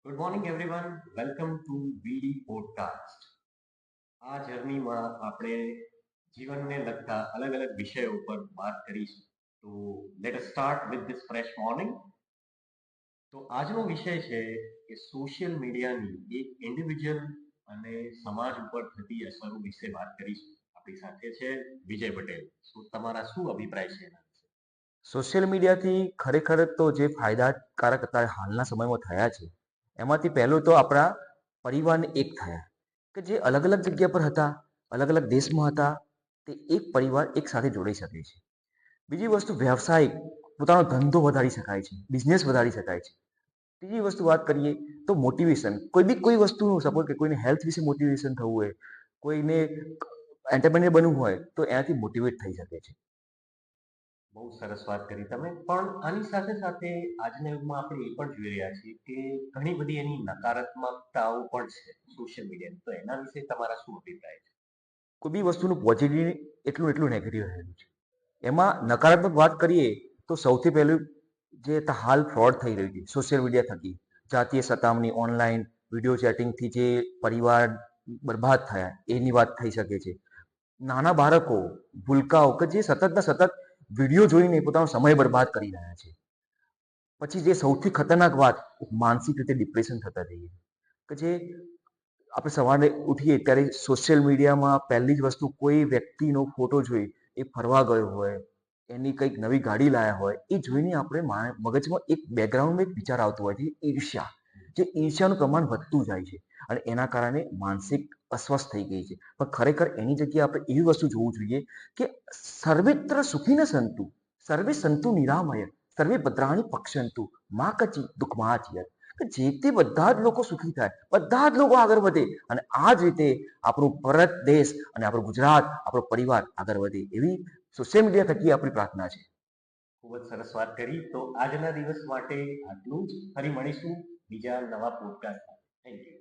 Good morning everyone. Welcome to VD podcast. આ જર્નીમાં આપણે જીવનને લગતા અલગ અલગ વિષયો પર વાત કરીશું. તો let us start with this fresh morning. તો આજનો વિષય છે કે સોશિયલ મીડિયાની એક ઇન્ડિવિજ્યુઅલ અને સમાજ ઉપર થતી અસરો વિશે વાત કરીશું. આપણી સાથે છે વિજય પટેલ. તમારા શું અભિપ્રાય છે એના વિશે? સોશિયલ મીડિયાથી ખરેખર તો જે ફાયદાકારક અત્યારે હાલના સમયમાં થયા છે એમાંથી પહેલું તો આપણા પરિવારને એક થયા કે જે અલગ અલગ જગ્યા પર હતા, અલગ અલગ દેશમાં હતા, તે એક પરિવાર એક સાથે જોડાઈ શકે છે. બીજી વસ્તુ વ્યવસાયિક પોતાનો ધંધો વધારી શકાય છે, બિઝનેસ વધારી શકાય છે. ત્રીજી વસ્તુ વાત કરીએ તો મોટિવેશન, કોઈ વસ્તુનું સપોઝ કે કોઈને હેલ્થ વિશે મોટિવેશન થવું હોય, કોઈને એન્ટરપ્રેન્યોર બનવું હોય તો એનાથી મોટિવેટ થઈ શકે છે. બહુ સરસ વાત કરી તમે. પણ આની સાથે સાથે આજના યુગમાં આપણે એ પણ જોઈ રહ્યા છીએ કે ઘણી બધી એની નકારાત્મકતાઓ પણ છે સોશિયલ મીડિયાની. તો એના વિશે તમારા શું અભિપ્રાય છે? કોઈ બી વસ્તુનું પોઝિટિવ એટલું એટલું નેગેટિવ રહેલું છે. એમાં નકારાત્મક વાત કરીએ તો સૌથી પહેલું જે હાલ ફ્રોડ થઈ રહ્યું છે સોશિયલ મીડિયા થકી, જાતીય સતામણી, ઓનલાઈન વિડીયો ચેટિંગથી જે પરિવાર બરબાદ થયા એની વાત થઈ શકે છે. નાના બાળકો, ભૂલકાઓ કે જે સતતના સતત વિડીયો જોઈને પોતાનો સમય બરબાદ કરી રહ્યા છે. પછી જે સૌથી ખતરનાક વાત, માનસિક રીતે ડિપ્રેશન થતા જઈએ કે જે આપણે સવારે ઉઠીએ ત્યારે સોશિયલ મીડિયામાં પહેલી જ વસ્તુ કોઈ વ્યક્તિનો ફોટો જોઈ, એ ફરવા ગયો હોય, એની કંઈક નવી ગાડી લાયા હોય, એ જોઈને આપણે મગજમાં એક બેકગ્રાઉન્ડમાં એક વિચાર આવતો હોય છે, ઈર્ષ્યા. જે ઈર્ષ્યાનું પ્રમાણ વધતું જાય છે અને એના કારણે માનસિક અસ્વસ્થ થઈ ગઈ છે. પણ ખરેખર એની જગ્યાએ આપણે એવી વસ્તુ જોવું જોઈએ કે સર્વત્ર સુખી ન સંતુ, સર્વે સંતુ નિરામય, સર્વે ભદ્રાણી પશ્યંતુ, મા કચી દુઃખમાચિયત. કે જેથી બધા જ લોકો સુખી થાય, બધા જ લોકો આગળ વધે અને આ જ રીતે આપણું ભારત દેશ અને આપણું ગુજરાત, આપણો પરિવાર આગળ વધે એવી સોશિયલ મીડિયા થકી આપણી પ્રાર્થના છે. ખૂબ જ સરસ વાત કરી. તો આજના દિવસ માટે આટલું જ. ફરી મળીશું બીજા નવા પોડકાસ્ટ. Thank you.